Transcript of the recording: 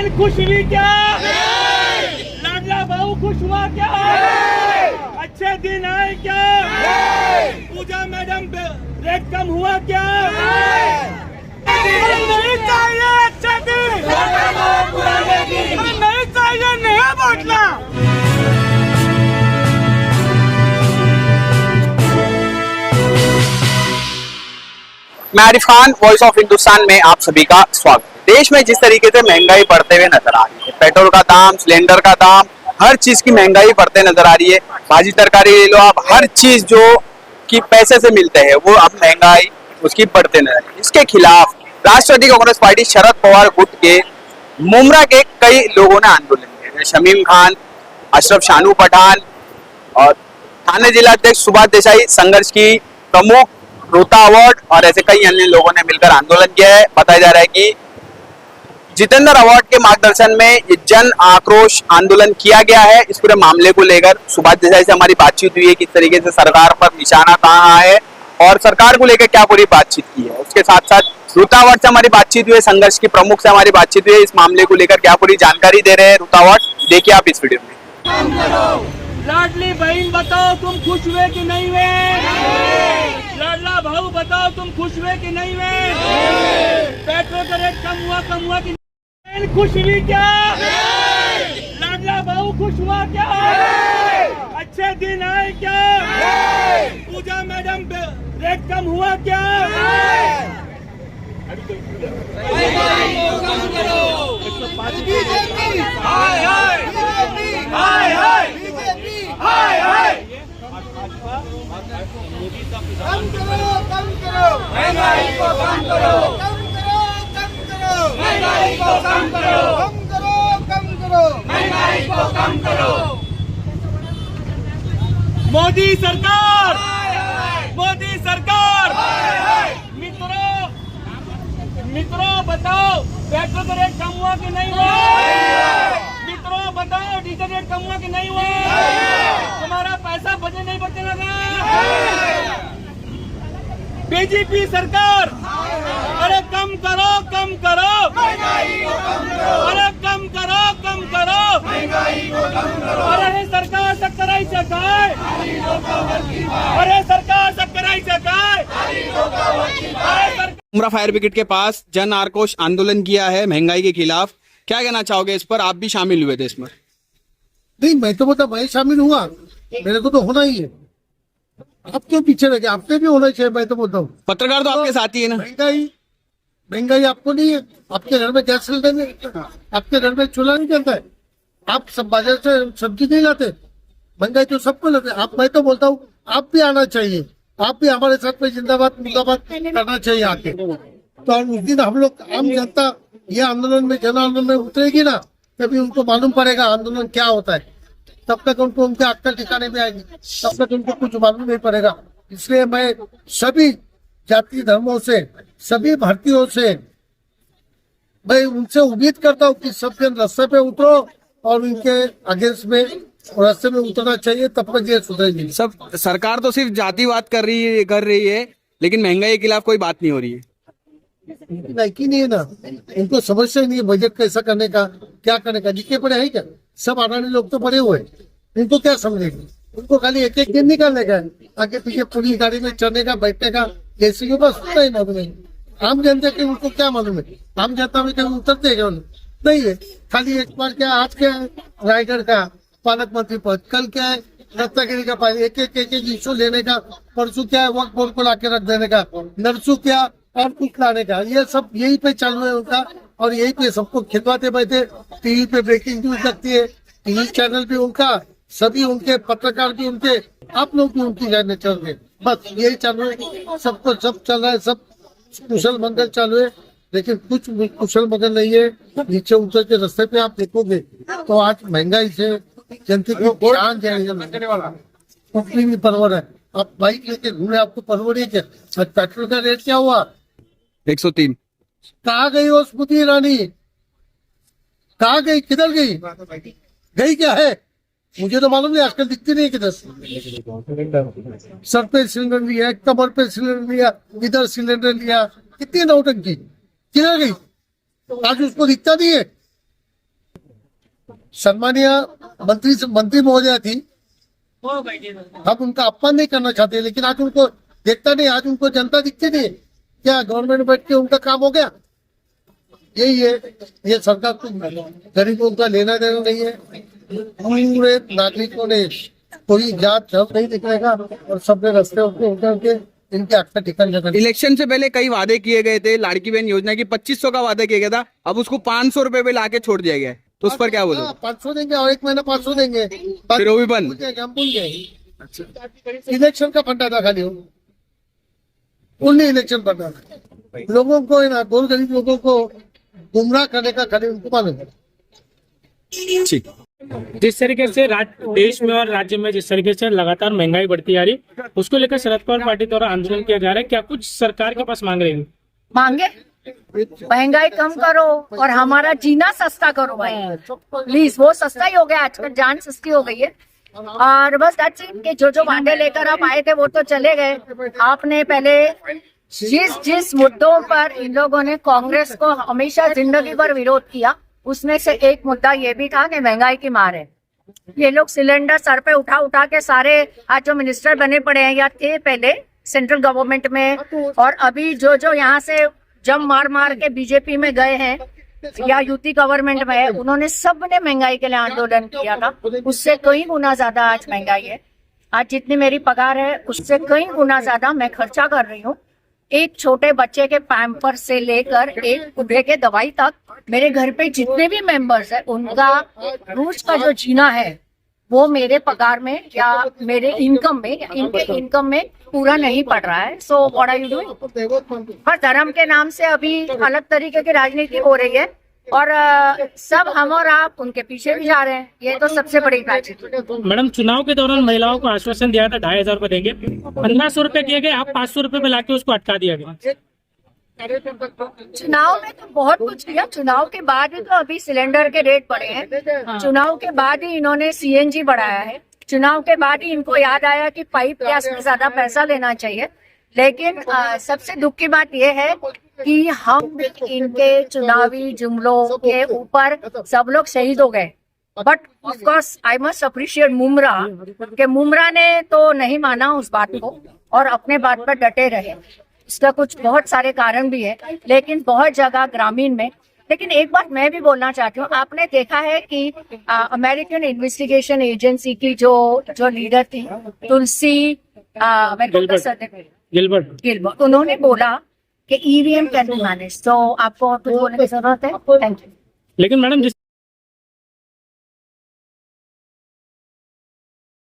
खुश हुई क्या? लाडला बहू खुश हुआ क्या? अच्छे दिन आए क्या? पूजा मैडम रेट कम हुआ क्या? नहीं चाहिए अच्छे दिन, नहीं चाहिए नया बाटला। मैं आरिफ खान, वॉइस ऑफ हिंदुस्तान में आप सभी का स्वागत है। देश में जिस तरीके से महंगाई बढ़ते हुए नजर आ रही है, पेट्रोल का दाम, सिलेंडर का दाम, हर चीज की महंगाई बढ़ते नजर आ रही है। भाजी तरकारी ले लो आप, हर चीज जो कि पैसे से मिलते हैं वो अब महंगाई उसकी बढ़ते नजर आ रही है। इसके खिलाफ राष्ट्रवादी कांग्रेस पार्टी शरद पवार गुट के मुमरा के कई लोगों ने आंदोलन किया। शमीम खान, अशरफ शानू पठान और थाने जिला अध्यक्ष सुभाष देसाई, संघर्ष की प्रमुख रोता अवार्ड और ऐसे कई अन्य लोगों ने मिलकर आंदोलन किया है। बताया जा रहा है कि जितेंद्र अवार्ड के मार्गदर्शन में ये जन आक्रोश आंदोलन किया गया है। इस पूरे मामले को लेकर सुभाष देसाई से हमारी बातचीत हुई है, किस तरीके से सरकार पर निशाना कहाँ है और सरकार को लेकर क्या पूरी बातचीत की है। उसके साथ साथ रोता अवार्ड से हमारी बातचीत हुई है, संघर्ष की प्रमुख से हमारी बातचीत हुई है। इस मामले को लेकर क्या पूरी जानकारी दे रहे हैं रोता अवार्ड, देखिए आप इस वीडियो में। लाडली बहन बताओ तुम खुश हुए कि नहीं हुए? लाडला भाऊ बताओ तुम खुश हुए कि नहीं हुए? पेट्रोल का रेट कम हुआ कि नहीं? खुश हुई क्या? लाडला भाऊ खुश हुआ क्या? अच्छे दिन आए क्या? पूजा मैडम रेट कम हुआ क्या? कम करो महंगाई को कम करो, महंगाई को कम करो, महंगाई को कम करो। मोदी सरकार, मोदी सरकार। मित्रों बताओ पेट्रोल का रेट कम हुआ कि नहीं हुआ? मित्रों बताओ डीजल रेट कम हुआ कि नहीं हुआ? तुम्हारा पैसा बचने नहीं बचने लगा? बीजेपी सरकार, अरे कम करो, अरे कम करो, अरे सरकार सक्कराई से खाए, अरे सरकार सक्कराई से खाए। मुमरा फायर ब्रिगेड के पास जन आक्रोश आंदोलन किया है महंगाई के खिलाफ, क्या कहना चाहोगे इस पर? आप भी शामिल हुए थे इसमें? नहीं, मैं तो बता, मैं शामिल हुआ, मेरे को तो होना ही है। आप क्यों पीछे लगे? आपने भी होना चाहिए। मैं तो बोलता हूँ पत्रकार तो आपके साथ ही है ना। महंगाई आपको नहीं है? आपके घर में गैस सिलेंडर नहीं, आपके घर में चूल्हा नहीं चलता है, आप सब बाजार से सब्जी नहीं लाते, महंगाई तो सबको लगता है। आप, मैं तो बोलता हूँ आप भी आना चाहिए, आप भी हमारे साथ में जिंदाबाद मुर्दाबाद करना चाहिए आके। तो उस दिन हम लोग आम जनता ये आंदोलन में, जन आंदोलन में उतरेगी ना, तभी उनको मालूम पड़ेगा आंदोलन क्या होता है। तब तक उनको उनके अक्ल ठिकाने में आएगी, तब तक उनको कुछ मालूम नहीं पड़ेगा। इसलिए मैं सभी जाति धर्मों से, सभी भारतीयों से मैं उनसे उम्मीद करता हूँ कि सब जन रास्ते पे उतरो और उनके अगेंस्ट में रास्ते में उतरना चाहिए, तब तक ये सुधरेगी। सब सरकार तो सिर्फ जातिवाद कर रही है, लेकिन महंगाई के खिलाफ कोई बात नहीं हो रही है। लायकी नहीं है ना, उनको समस्या नहीं है बजट कैसा करने का, क्या करने का। लिखे पड़े है क्या? सब अडानी लोग तो पड़े हुए, उनको क्या समझेंगे? उनको खाली एक एक दिन निकालने का, आगे पीछे पूरी गाड़ी में चढ़ने का, बैठने का, जैसे के पास उतना ही मालूम है। आम जनता के उनको क्या मालूम है? आम जनता में कहीं उतरते क्या नहीं है? खाली एक बार क्या, आज क्या है राइडर का पालक मंत्री पद, कल क्या है रत्नागिरी का पानी, एक इशू लेने का, परसों क्या है वक्त बोर्ड को लाके रख देने का, नरसों क्या और कुछ लाने का। ये सब यही पे चालू है उनका, और यही पे सबको खिलवाते बैठे। टीवी पे ब्रेकिंग न्यूज लगती है, टीवी चैनल भी उनका, सभी उनके पत्रकार भी उनके, आप लोग भी उनकी लाइनें चल रहे, बस यही चालू है। सबको सब चल रहा है, सब कुशल मंगल चालू है, लेकिन कुछ कुशल मंगल नहीं है। नीचे उतर के रास्ते पे आप देखोगे तो आज महंगाई से जनता की जान जाएगी भी परवर है। आप बाइक लेके घूमे, आपको परवर है क्या? पेट्रोल का रेट क्या हुआ? 103। कहाँ गई वो स्मृति ईरानी? कहाँ गई, किधर गई? गई क्या है मुझे तो मालूम नहीं, आजकल दिखती नहीं किधर। सर पे सिलेंडर लिया, कमर पे सिलेंडर लिया, इधर सिलेंडर लिया, कितनी नौटंकी, किधर गई? आज उसको दिखता नहीं है। सम्मानीय मंत्री महोदया थी, हम उनका अपमान नहीं करना चाहते, लेकिन आज उनको देखता नहीं, आज उनको जनता दिखती नहीं। क्या गवर्नमेंट बैठ के उनका काम हो गया? यही है, ये सरकार को गरीबों का लेना देना नहीं है। पूरे नागरिकों ने कोई जात धर्म नहीं दिखाएगा और सबने रास्ते उतर के इनके अक्सर ठिकान जगह। इलेक्शन से पहले कई वादे किए गए थे, लाड़की बहन योजना की 2500 का वादा किया गया था, अब उसको 500 रुपए पे लाके छोड़ दिया गया है, तो उस पर क्या बोलो? 500 देंगे और एक महीना 500 देंगे, फिर वो भी बंद। हम भूल गए। इलेक्शन का फंडा था खाली, उन्हें इलेक्शन फंडा था। लोगों को ना, गोर गरीब लोगों को गुमराह करने का खाली उनको मालूम है। ठीक। जिस तरीके से देश में और राज्य में जिस तरीके से लगातार महंगाई बढ़ती जा रही, उसको लेकर शरद पवार पार्टी द्वारा आंदोलन किया जा रहा है, क्या कुछ सरकार के पास मांग रही है? मांगे महंगाई कम करो और हमारा जीना सस्ता करो भाई, प्लीज। वो सस्ता ही हो गया, आजकल जान सस्ती हो गई है। और बस दैट्स इट कि जो वादे लेकर आप आए थे वो तो चले गए। आपने पहले जिस मुद्दों पर इन लोगों ने कांग्रेस को हमेशा जिंदगी भर विरोध किया, उसमें से एक मुद्दा ये भी था कि महंगाई की मार है। ये लोग सिलेंडर सर पे उठा उठा के सारे आज जो मिनिस्टर बने पड़े हैं या थे पहले सेंट्रल गवर्नमेंट में, और अभी जो यहाँ से जम मार मार के बीजेपी में गए हैं या यूपी गवर्नमेंट में है, उन्होंने सबने महंगाई के लिए आंदोलन किया था। उससे कई गुना ज्यादा आज महंगाई है। आज जितनी मेरी पगार है उससे कई गुना ज्यादा मैं खर्चा कर रही हूँ। एक छोटे बच्चे के पैम्पर से लेकर एक बूढ़े के दवाई तक, मेरे घर पे जितने भी मेंबर्स हैं उनका रोज का जो जीना है वो मेरे पगार में या मेरे इनकम में या इनके इनकम में पूरा नहीं पड़ रहा है। So what are you doing? हर धर्म के नाम से अभी अलग तरीके की राजनीति हो रही है और सब हम और आप उनके पीछे भी जा रहे हैं। ये तो सबसे बड़ी राजनीति। मैडम, चुनाव के दौरान महिलाओं को आश्वासन दिया था 2500 रुपए देंगे, 1500 रुपए किए गए, आप 500 रुपए में लाके उसको अटका दिया गया। चुनाव में तो बहुत कुछ किया, चुनाव के बाद ही तो अभी सिलेंडर के रेट बढ़े हैं, चुनाव के बाद ही इन्होंने सीएनजी बढ़ाया है, चुनाव के बाद ही इनको याद आया कि पाइप गैस में ज्यादा पैसा लेना चाहिए। लेकिन सबसे दुख की बात यह है कि हम इनके चुनावी जुमलों के ऊपर सब लोग शहीद हो गए। But of course I must appreciate Mumbra के मुमरा ने तो नहीं माना उस बात को और अपने बात पर डटे रहे। इसका कुछ बहुत सारे कारण भी है, लेकिन बहुत जगह ग्रामीण में। लेकिन एक बात मैं भी बोलना चाहती हूँ, आपने देखा है कि अमेरिकन इन्वेस्टिगेशन एजेंसी की जो लीडर थी तुलसी गिलबर्ट, उन्होंने बोला कि ईवीएम कैन बी मैनेज। तो आपको कुछ बोलने की जरूरत है? Thank you. लेकिन मैडम